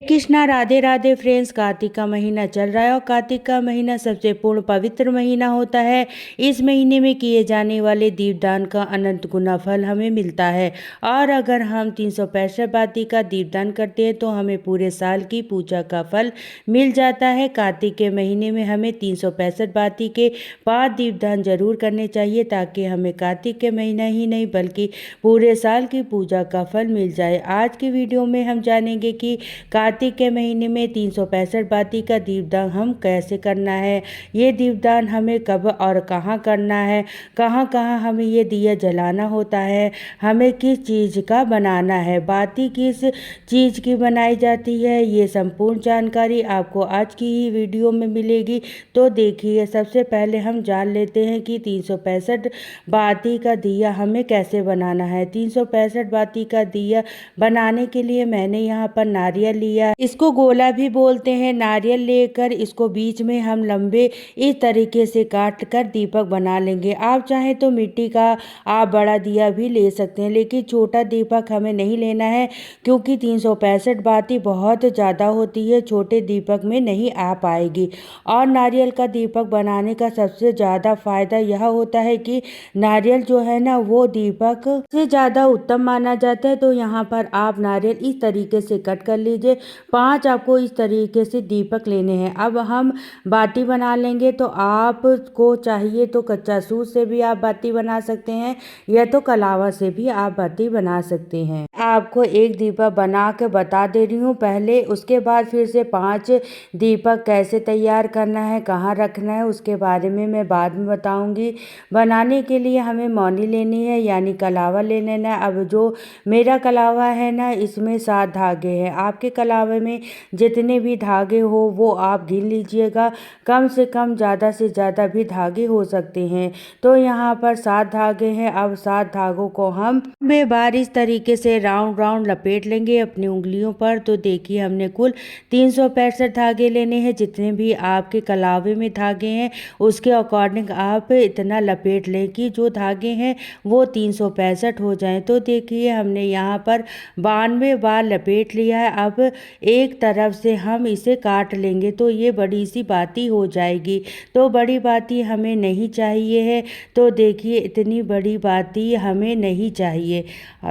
Krishna Radhe Radhe friends. Kartik का महीना चल रहा है और कार्तिक का महीना सबसे पूर्ण पवित्र महीना होता है। इस महीने में किए जाने वाले दीपदान का अनंत गुना फल हमें मिलता है और अगर हम 365 बाती का दीपदान करते हैं तो हमें पूरे साल की पूजा का फल मिल जाता है। कार्तिक के महीने में हमें 365 बाती के 5 दीपदान जरूर करने चाहिए ताकि हमें कार्तिक के महीना ही नहीं बल्कि पूरे साल की पूजा का फल मिल जाए। आज की वीडियो में हम जानेंगे कि कार्तिक के महीने में 365 बाती का दीपदान हम कैसे करना है, ये दीपदान हमें कब और कहाँ करना है, कहाँ कहाँ हमें ये दिया जलाना होता है, हमें किस चीज़ का बनाना है, बाती किस चीज़ की बनाई जाती है, ये संपूर्ण जानकारी आपको आज की ही वीडियो में मिलेगी। तो देखिए, सबसे पहले हम जान लेते हैं कि 365 बाती का दिया हमें कैसे बनाना है। 365 बाती का दिया बनाने के लिए मैंने यहाँ पर नारियल लिया, इसको गोला भी बोलते हैं। नारियल लेकर इसको बीच में हम लंबे इस तरीके से काट कर दीपक बना लेंगे। आप चाहें तो मिट्टी का आप बड़ा दिया भी ले सकते हैं, लेकिन छोटा दीपक हमें नहीं लेना है क्योंकि 365 बाती बहुत ज़्यादा होती है, छोटे दीपक में नहीं आ पाएगी। और नारियल का दीपक बनाने का सबसे ज़्यादा फायदा यह होता है कि नारियल जो है ना वो दीपक से ज़्यादा उत्तम माना जाता है। तो यहाँ पर आप नारियल इस तरीके से कट कर लीजिए। 5 आपको इस तरीके से दीपक लेने हैं। अब हम बाती बना लेंगे, तो आपको चाहिए तो कच्चा सूत से भी आप बाती बना सकते हैं या तो कलावा से भी आप बाती बना सकते हैं। आपको एक दीपक बना के बता दे रही हूँ पहले, उसके बाद फिर से 5 दीपक कैसे तैयार करना है, कहाँ रखना है, उसके बारे में मैं बाद में बताऊंगी। बनाने के लिए हमें मौनी लेनी है यानी कलावा ले लेना है। अब जो मेरा कलावा है ना, इसमें 7 धागे हैं। आपके कलावे में जितने भी धागे हो वो आप गिन लीजिएगा, कम से कम ज़्यादा से ज़्यादा भी धागे हो सकते हैं। तो यहाँ पर 7 धागे हैं। अब 7 धागों को हम बार इस तरीके से राउंड राउंड लपेट लेंगे अपनी उंगलियों पर। तो देखिए, हमने कुल 365 धागे लेने हैं। जितने भी आपके कलावे में धागे हैं उसके अकॉर्डिंग आप इतना लपेट लें कि जो धागे हैं वो 365 हो जाएं। तो देखिए, हमने यहाँ पर 92 बार लपेट लिया है। अब एक तरफ से हम इसे काट लेंगे तो ये बड़ी सी बाती हो जाएगी। तो बड़ी बाती हमें नहीं चाहिए है। तो देखिए, इतनी बड़ी बाती हमें नहीं चाहिए,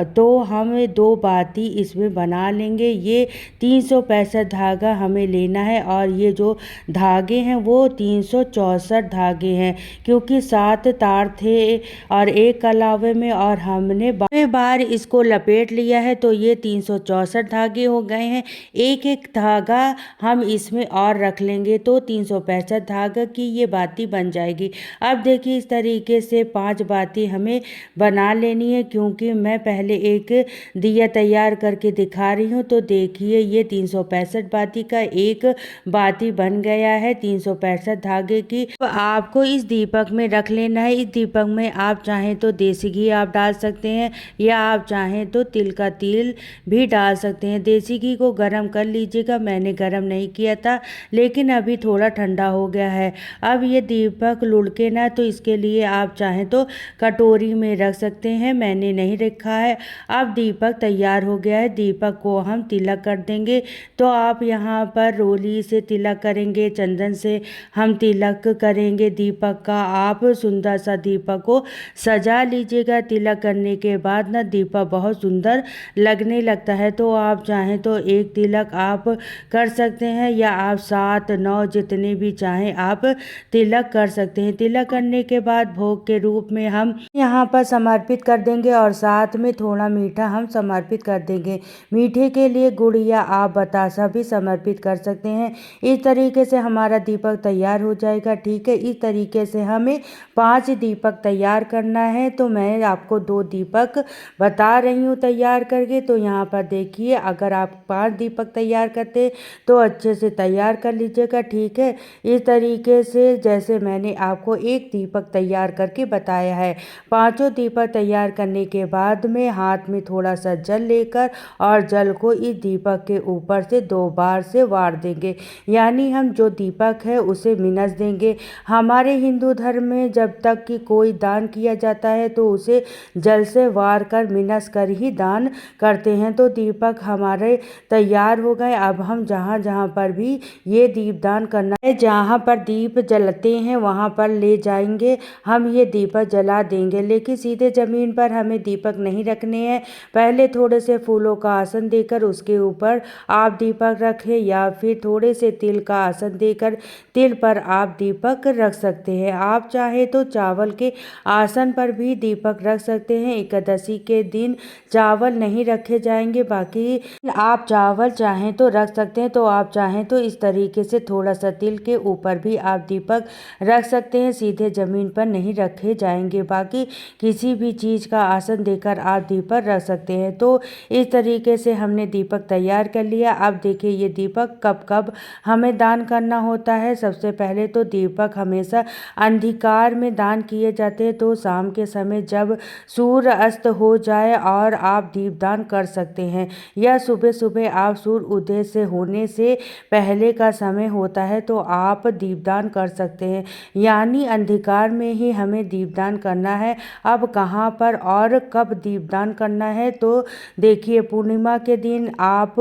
तो हम 2 बाती इसमें बना लेंगे। ये 365 धागा हमें लेना है और ये जो धागे हैं वो 364 धागे हैं क्योंकि 7 तार थे और एक कलावे में और हमने बार इसको लपेट लिया है तो ये 364 धागे हो गए हैं। एक एक धागा हम इसमें और रख लेंगे तो 365 धागा की ये बाती बन जाएगी। अब देखिए, इस तरीके से 5 बाती हमें बना लेनी है क्योंकि मैं पहले एक दिया तैयार करके दिखा रही हूँ। तो देखिए, ये 365 बाती का एक बाती बन गया है 365 धागे की। तो आपको इस दीपक में रख लेना है। इस दीपक में आप चाहें तो देसी घी आप डाल सकते हैं या आप चाहें तो तिल का तेल भी डाल सकते हैं। देसी घी को गरम कर लीजिएगा, मैंने गरम नहीं किया था लेकिन अभी थोड़ा ठंडा हो गया है। अब ये दीपक लुढ़के ना, तो इसके लिए आप चाहें तो कटोरी में रख सकते हैं, मैंने नहीं रखा है। अब दीपक तैयार हो गया है। दीपक को हम तिलक कर देंगे। तो आप यहाँ पर रोली से तिलक करेंगे, चंदन से हम तिलक करेंगे दीपक का। आप सुंदर सा दीपक को सजा लीजिएगा। तिलक करने के बाद ना दीपक बहुत सुंदर लगने लगता है। तो आप चाहें तो एक तिलक आप कर सकते हैं या आप 7 9 जितने भी चाहें आप तिलक कर सकते हैं। तिलक करने के बाद भोग के रूप में हम यहाँ पर समर्पित कर देंगे और साथ में थोड़ा मीठा हम समर्पित कर देंगे। मीठे के लिए गुड़ या आप बतासा भी समर्पित कर सकते हैं। इस तरीके से हमारा दीपक तैयार हो जाएगा। ठीक है, इस तरीके से हमें 5 दीपक तैयार करना है। तो मैं आपको 2 दीपक बता रही हूँ तैयार करके। तो यहाँ पर देखिए, अगर आप 5 दीपक तैयार करते तो अच्छे से तैयार कर लीजिएगा। ठीक है, इस तरीके से जैसे मैंने आपको एक दीपक तैयार करके बताया है। 5 दीपक तैयार करने के बाद में हाथ में थोड़ा सा जल लेकर और जल को इस दीपक के ऊपर से 2 बार से वार देंगे, यानी हम जो दीपक है उसे मिनस देंगे। हमारे हिंदू धर्म में जब तक कि कोई दान किया जाता है तो उसे जल से वार कर मिनस कर ही दान करते हैं। तो दीपक हमारे तैयार तैयार हो गए। अब हम जहाँ जहाँ पर भी ये दीपदान करना है, जहाँ पर दीप जलते हैं वहाँ पर ले जाएंगे, हम ये दीपक जला देंगे। लेकिन सीधे ज़मीन पर हमें दीपक नहीं रखने हैं। पहले थोड़े से फूलों का आसन देकर उसके ऊपर आप दीपक रखें, या फिर थोड़े से तिल का आसन देकर तिल पर आप दीपक रख सकते हैं। आप चाहे तो चावल के आसन पर भी दीपक रख सकते हैं। एकादशी के दिन चावल नहीं रखे जाएंगे, बाकी आप चावल चाहें तो रख सकते हैं। तो आप चाहें तो इस तरीके से थोड़ा सा तिल के ऊपर भी आप दीपक रख सकते हैं, सीधे ज़मीन पर नहीं रखे जाएंगे। बाकी किसी भी चीज़ का आसन देकर आप दीपक रख सकते हैं। तो इस तरीके से हमने दीपक तैयार कर लिया। अब देखिए ये दीपक कब कब हमें दान करना होता है। सबसे पहले तो दीपक हमेशा अंधकार में दान किए जाते हैं। तो शाम के समय जब सूर्य अस्त हो जाए और आप दीपदान कर सकते हैं, या सुबह सुबह आप सूर्य उदय से होने से पहले का समय होता है तो आप दीपदान कर सकते हैं। यानी अंधकार में ही हमें दीपदान करना है। अब कहाँ पर और कब दीपदान करना है, तो देखिए पूर्णिमा के दिन आप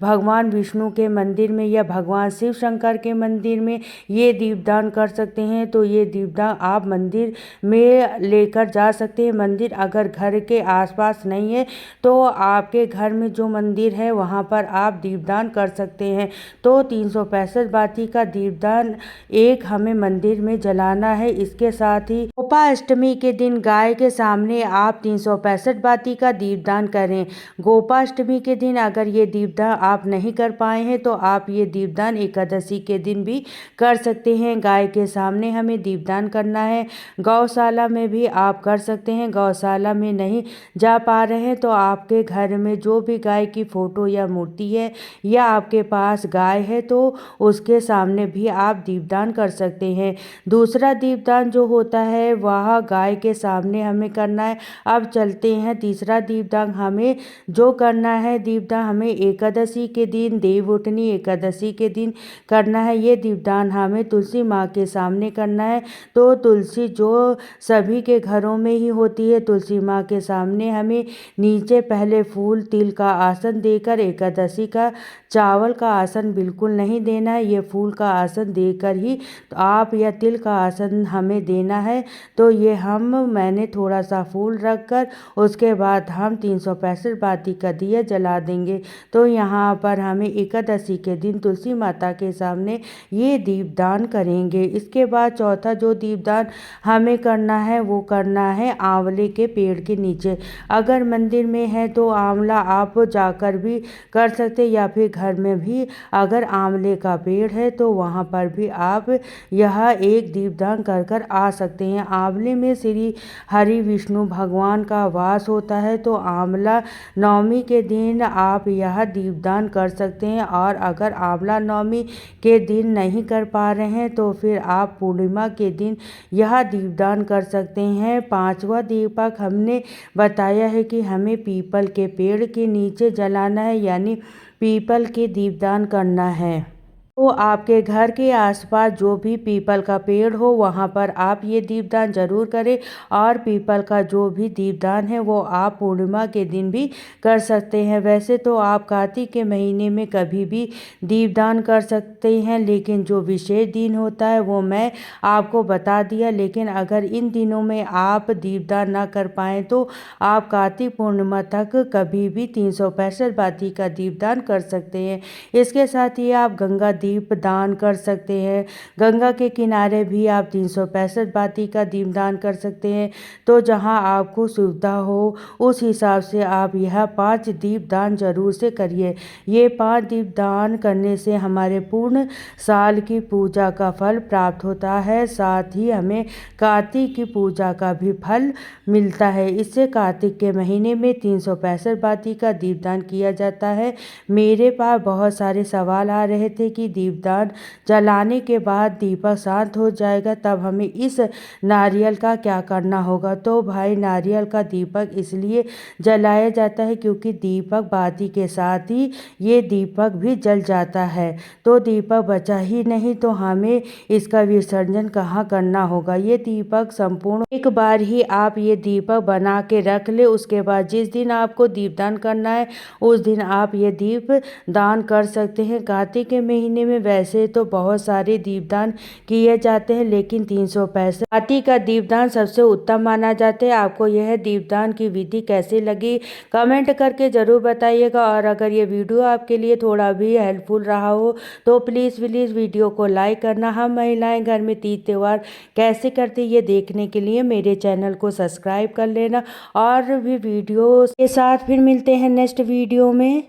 भगवान विष्णु के मंदिर में या भगवान शिव शंकर के मंदिर में ये दीपदान कर सकते हैं। तो ये दीपदान आप मंदिर में लेकर जा सकते हैं। मंदिर अगर घर के आसपास नहीं है तो आपके घर में जो मंदिर है वहाँ पर आप दीपदान कर सकते हैं। तो 365 बाती का दीपदान एक हमें मंदिर में जलाना है। इसके साथ ही गोपाष्टमी के दिन गाय के सामने आप 365 बाती का दीपदान करें। गोपाष्टमी के दिन अगर ये दीपदान आप नहीं कर पाए हैं तो आप ये दीपदान एकादशी के दिन भी कर सकते हैं। गाय के सामने हमें दीपदान करना है। गौशाला में भी आप कर सकते हैं। गौशाला में नहीं जा पा रहे हैं तो आपके घर में जो भी गाय की फोटो या मूर्ति है, या आपके पास गाय है, तो उसके सामने भी आप दीपदान कर सकते हैं। दूसरा दीपदान जो होता है वह गाय के सामने हमें करना है। अब चलते हैं तीसरा दीपदान हमें जो करना है। दीपदान हमें एकादशी के दिन, देवउठनी एकादशी के दिन करना है। ये दीपदान हमें तुलसी माँ के सामने करना है। तो तुलसी जो सभी के घरों में ही होती है, तुलसी माँ के सामने हमें नीचे पहले फूल तिल का आसन देकर, एकादशी का चावल का आसन बिल्कुल नहीं देना है, ये फूल का आसन देकर ही तो आप या तिल का आसन हमें देना है। तो ये मैंने थोड़ा सा फूल रख कर उसके बाद हम 365 बाती का दिया जला देंगे। तो यहाँ पर हमें एकादशी के दिन तुलसी माता के सामने ये दीपदान करेंगे। इसके बाद चौथा जो दीपदान हमें करना है वो करना है आंवले के पेड़ के नीचे। अगर मंदिर में है तो आंवला आप जाकर भी कर सकते, या फिर घर में भी अगर आंवले का पेड़ है तो वहाँ पर भी आप यह एक दीपदान कर कर आ सकते हैं। आंवले में श्री हरि विष्णु भगवान का वास होता है। तो आंवला नवमी के दिन आप यह दीपदान कर सकते हैं। और अगर आंवला नवमी के दिन नहीं कर पा रहे हैं तो फिर आप पूर्णिमा के दिन यह दीपदान कर सकते हैं। पांचवा दीपक हमने बताया है कि हमें पीपल के पेड़ के नीचे जलाना है, यानी पीपल के दीपदान करना है। तो आपके घर के आसपास जो भी पीपल का पेड़ हो वहाँ पर आप ये दीपदान जरूर करें। और पीपल का जो भी दीपदान है वो आप पूर्णिमा के दिन भी कर सकते हैं। वैसे तो आप कार्तिक के महीने में कभी भी दीपदान कर सकते हैं, लेकिन जो विशेष दिन होता है वो मैं आपको बता दिया। लेकिन अगर इन दिनों में आप दीपदान ना कर पाएँ तो आप कार्तिक पूर्णिमा तक कभी भी 365 बाती का दीपदान कर सकते हैं। इसके साथ ही आप गंगा दीप दान कर सकते हैं। गंगा के किनारे भी आप 365 बाती का दीपदान कर सकते हैं। तो जहां आपको सुविधा हो उस हिसाब से आप यह 5 दीपदान जरूर से करिए। ये 5 दीपदान करने से हमारे पूर्ण साल की पूजा का फल प्राप्त होता है। साथ ही हमें कार्तिक की पूजा का भी फल मिलता है। इससे कार्तिक के महीने में 365 बाती का दीपदान किया जाता है। मेरे पास बहुत सारे सवाल आ रहे थे कि दीपदान जलाने के बाद दीपक शांत हो जाएगा, तब हमें इस नारियल का क्या करना होगा। तो भाई नारियल का दीपक इसलिए जलाया जाता है क्योंकि दीपक बाती के साथ ही ये दीपक भी जल जाता है। तो दीपक बचा ही नहीं तो हमें इसका विसर्जन कहाँ करना होगा। ये दीपक संपूर्ण एक बार ही आप ये दीपक बना के रख ले। उसके बाद जिस दिन आपको दीपदान करना है उस दिन आप ये दीप दान कर सकते हैं। कार्तिक के महीने में वैसे तो बहुत सारे दीपदान किए जाते हैं, लेकिन 365 कार्तिक का दीपदान सबसे उत्तम माना जाता है। आपको यह दीपदान की विधि कैसे लगी कमेंट करके जरूर बताइएगा। और अगर ये वीडियो आपके लिए थोड़ा भी हेल्पफुल रहा हो तो प्लीज़ वीडियो को लाइक करना। हम महिलाएं घर में तीज त्योहार कैसे करते ये देखने के लिए मेरे चैनल को सब्सक्राइब कर लेना। और भी वीडियो के साथ फिर मिलते हैं नेक्स्ट वीडियो में।